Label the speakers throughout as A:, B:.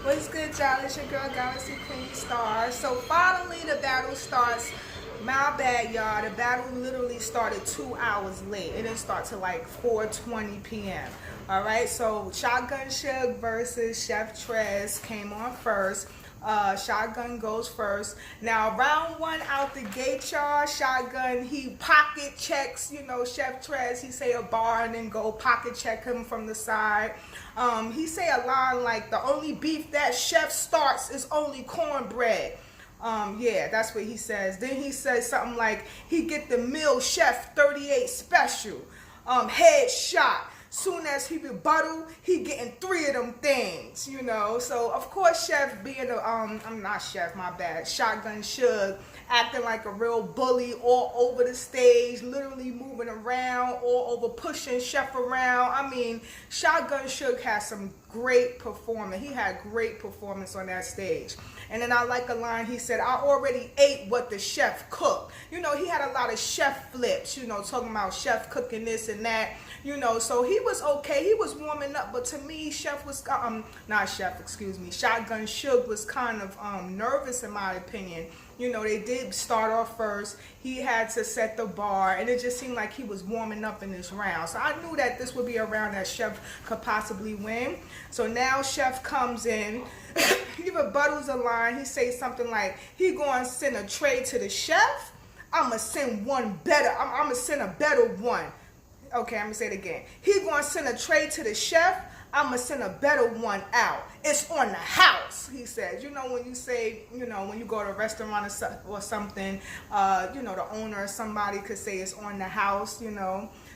A: What's good, y'all? It's your girl, Galaxy Queen Star. So finally, the battle starts. My bad, y'all. The battle literally started 2 hours late. It didn't start till like 4:20 p.m. All right. So Shotgun Suge versus Chef TREZ came on first. Shotgun goes first. Now, round one out the gate, y'all. Shotgun, he pocket checks, Chef TREZ. He say a bar and then go pocket check him from the side. He say a line like, the only beef that Chef starts is only cornbread. Yeah, that's what he says. Then he says something like, he get the meal Chef 38 special. Headshot. Soon as he rebuttal, he getting 3 of them things. So of course, Chef being I'm not Chef, my bad. Shotgun Suge acting like a real bully all over the stage, literally moving around, all over pushing Chef around. I mean, Shotgun Suge has some great performance. He had great performance on that stage. And then I like a line he said, I already ate what the chef cooked. He had a lot of chef flips, talking about chef cooking this and that, so he was okay. He was warming up, but to me, Chef was, not Chef, excuse me, Shotgun Suge was kind of nervous in my opinion. They did start off first. He had to set the bar, and it just seemed like he was warming up in this round. So I knew that this would be a round that Chef could possibly win. So now Chef comes in. He rebuttals a line. He says something like, he going to send a tray to the chef. I'm going to send one better. I'm going to send a better one. Okay, I'm going to say it again. He going to send a tray to the chef. I'm going to send a better one out. It's on the house, he says. When you say, when you go to a restaurant or something, the owner or somebody could say it's on the house,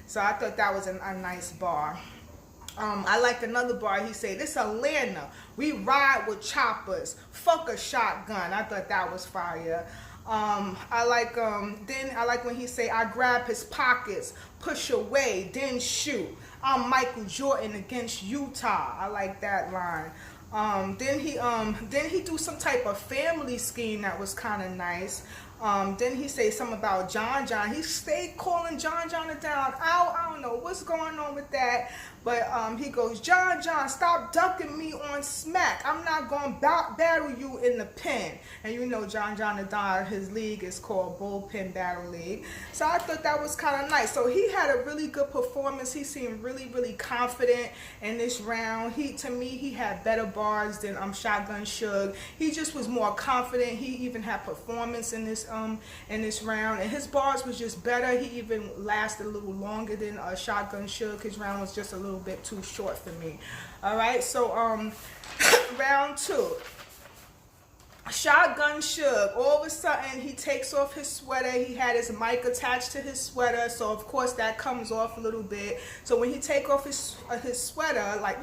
A: So I thought that was a nice bar. I liked another bar. He said, this Atlanta. We ride with choppers. Fuck a shotgun. I thought that was fire. I like when he say, I grab his pockets, push away, then shoot. I'm Michael Jordan against Utah. I like that line. Then he do some type of family scheme that was kind of nice. Then he say something about John. He stayed calling John down. I don't know what's going on with that. But he goes, John, stop ducking me on smack. I'm not going to battle you in the pen. And John the Don, his league is called Bullpen Battle League. So I thought that was kind of nice. So he had a really good performance. He seemed really, really confident in this round. To me, he had better bars than Shotgun Suge. He just was more confident. He even had performance in this round. And his bars was just better. He even lasted a little longer than Shotgun Suge. His round was just a little bit too short for me. All right, so round 2. Shotgun Suge, all of a sudden he takes off his sweater. He had his mic attached to his sweater, so of course that comes off a little bit. So when he take off his sweater, like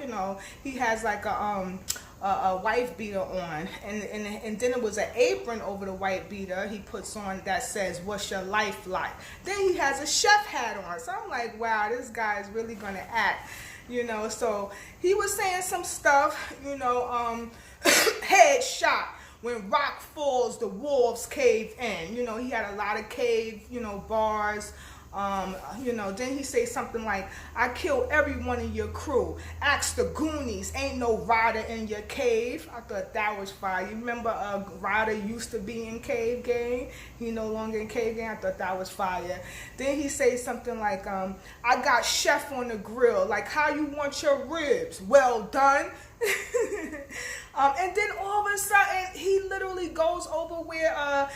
A: he has like a wife beater on, and then it was an apron over the white beater he puts on that says, what's your life like? Then he has a chef hat on. So I'm like, wow, this guy is really gonna act, so he was saying some stuff, headshot. When rock falls, the wolves cave in. He had a lot of cave, bars. Then he say something like, I kill every one of your crew. Ask the Goonies, ain't no Ryder in your cave. I thought that was fire. You remember Ryder used to be in Cave Gang? He no longer in Cave Gang. I thought that was fire. Then he say something like, I got chef on the grill. Like, how you want your ribs? Well done. And then all of a sudden, he literally goes over where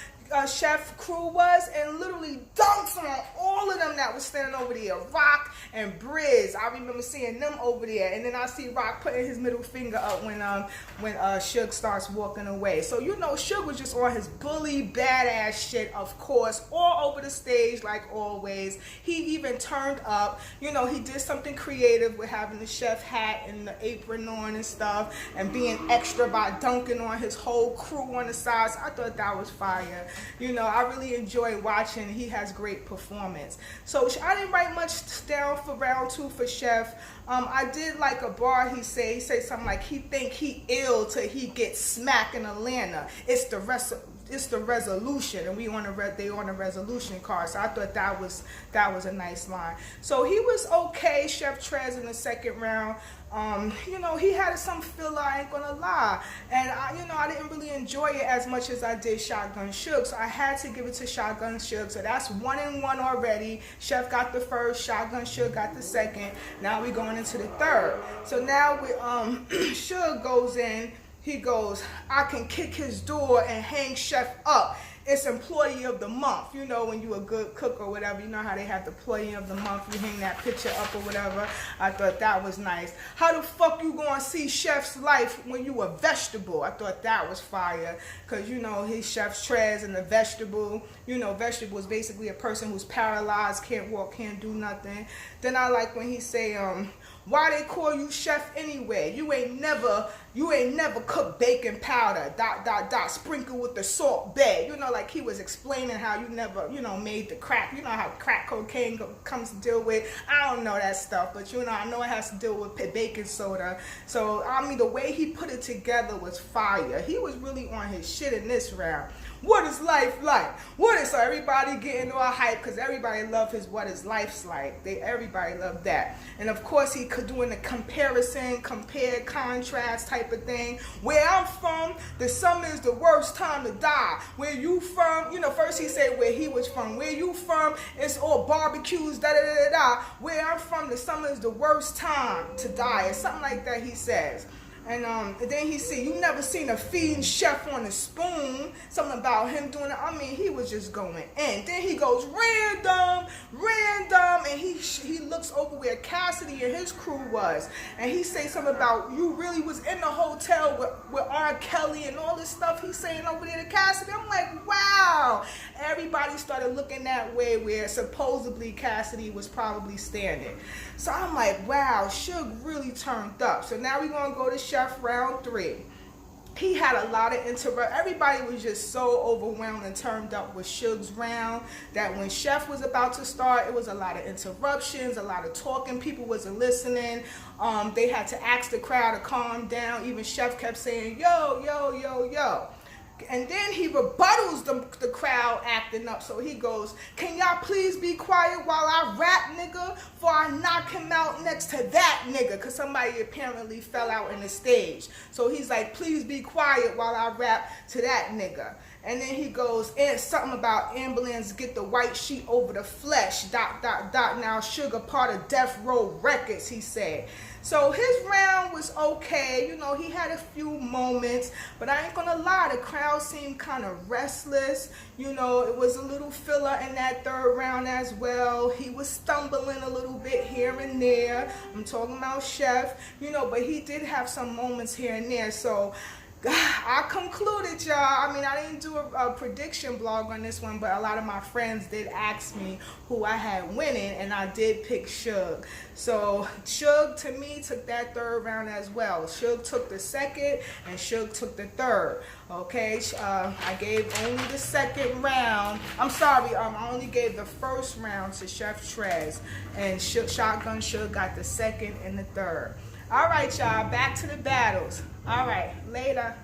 A: Chef crew was and literally dunks on all of them that was standing over there. Rock and Briz. I remember seeing them over there. And then I see Rock putting his middle finger up when Suge starts walking away. So, Suge was just on his bully, badass shit, of course, all over the stage like always. He even turned up. He did something creative with having the chef hat and the apron on and stuff and being extra by dunking on his whole crew on the sides. I thought that was fire. I really enjoy watching. He has great performance. So I didn't write much down for round 2 for Chef. I did like a bar he say something like he think he ill till he gets smacked in Atlanta. It's the resolution, and they on a resolution card. So I thought that was a nice line. So he was okay, Chef TREZ, in the second round. You know, he had some filler, I ain't gonna lie. And I didn't really enjoy it as much as I did Shotgun Suge. So I had to give it to Shotgun Suge. So that's 1-1 already. Chef got the first, Shotgun Suge got the second. Now we going into the third. So now we Suge goes in, he goes, I can kick his door and hang Chef up. It's employee of the month. You know, when you a good cook or whatever, you know how they have the employee of the month, you hang that picture up or whatever. I thought that was nice. How the fuck you gonna see Chef's life when you a vegetable? I thought that was fire. Cause you know, he's Chef's TREZ and the vegetable. You know, vegetable is basically a person who's paralyzed, can't walk, can't do nothing. Then I like when he say, why they call you chef anyway? You ain't never cooked baking powder, ... sprinkle with the salt bay. You know, like he was explaining how you never, made the crack. You know how crack cocaine comes to deal with. I don't know that stuff, but I know it has to deal with baking soda. So, I mean, the way he put it together was fire. He was really on his shit in this round. What is life like? So everybody getting all hype because everybody love his what is life's like. Everybody love that. And of course he could doing the comparison, compare, contrast type of thing. Where I'm from, the summer is the worst time to die. Where you from, first he said where he was from. Where you from, it's all barbecues, Where I'm from, the summer is the worst time to die. Or something like that he says. And then he said, you never seen a feeding chef on a spoon. Something about him doing it. I mean, he was just going in. Then he goes random, and he looks over where Cassidy and his crew was. And he say something about, you really was in the hotel with R. Kelly and all this stuff he's saying over there to Cassidy. I'm like, wow. Everybody started looking that way where supposedly Cassidy was probably standing. So I'm like, wow, Suge really turned up. So now we're going to go to Chef round 3. He had a lot of everybody was just so overwhelmed and turned up with Suge's round that when Chef was about to start, it was a lot of interruptions, a lot of talking. People wasn't listening. They had to ask the crowd to calm down. Even Chef kept saying, yo, yo, yo, yo. And then he rebuttals the crowd acting up. So he goes, can y'all please be quiet while I rap, nigga, before I knock him out next to that nigga? Because somebody apparently fell out in the stage. So he's like, please be quiet while I rap to that nigga. And then he goes, and something about ambulance, get the white sheet over the flesh, ... Now Sugar part of Death Row Records, he said. So his round was okay. He had a few moments, but I ain't gonna lie, the crowd seemed kind of restless. It was a little filler in that third round as well. He was stumbling a little bit here and there. I'm talking about Chef, but he did have some moments here and there. So I concluded, y'all. I mean, I didn't do a prediction blog on this one, but a lot of my friends did ask me who I had winning, and I did pick Suge. So Suge, to me, took that third round as well. Suge took the second, and Suge took the third. Okay, I gave only the second round. I'm sorry, I only gave the first round to Chef TREZ, and Shotgun Suge got the second and the third. All right, y'all, back to the battles. All right, later.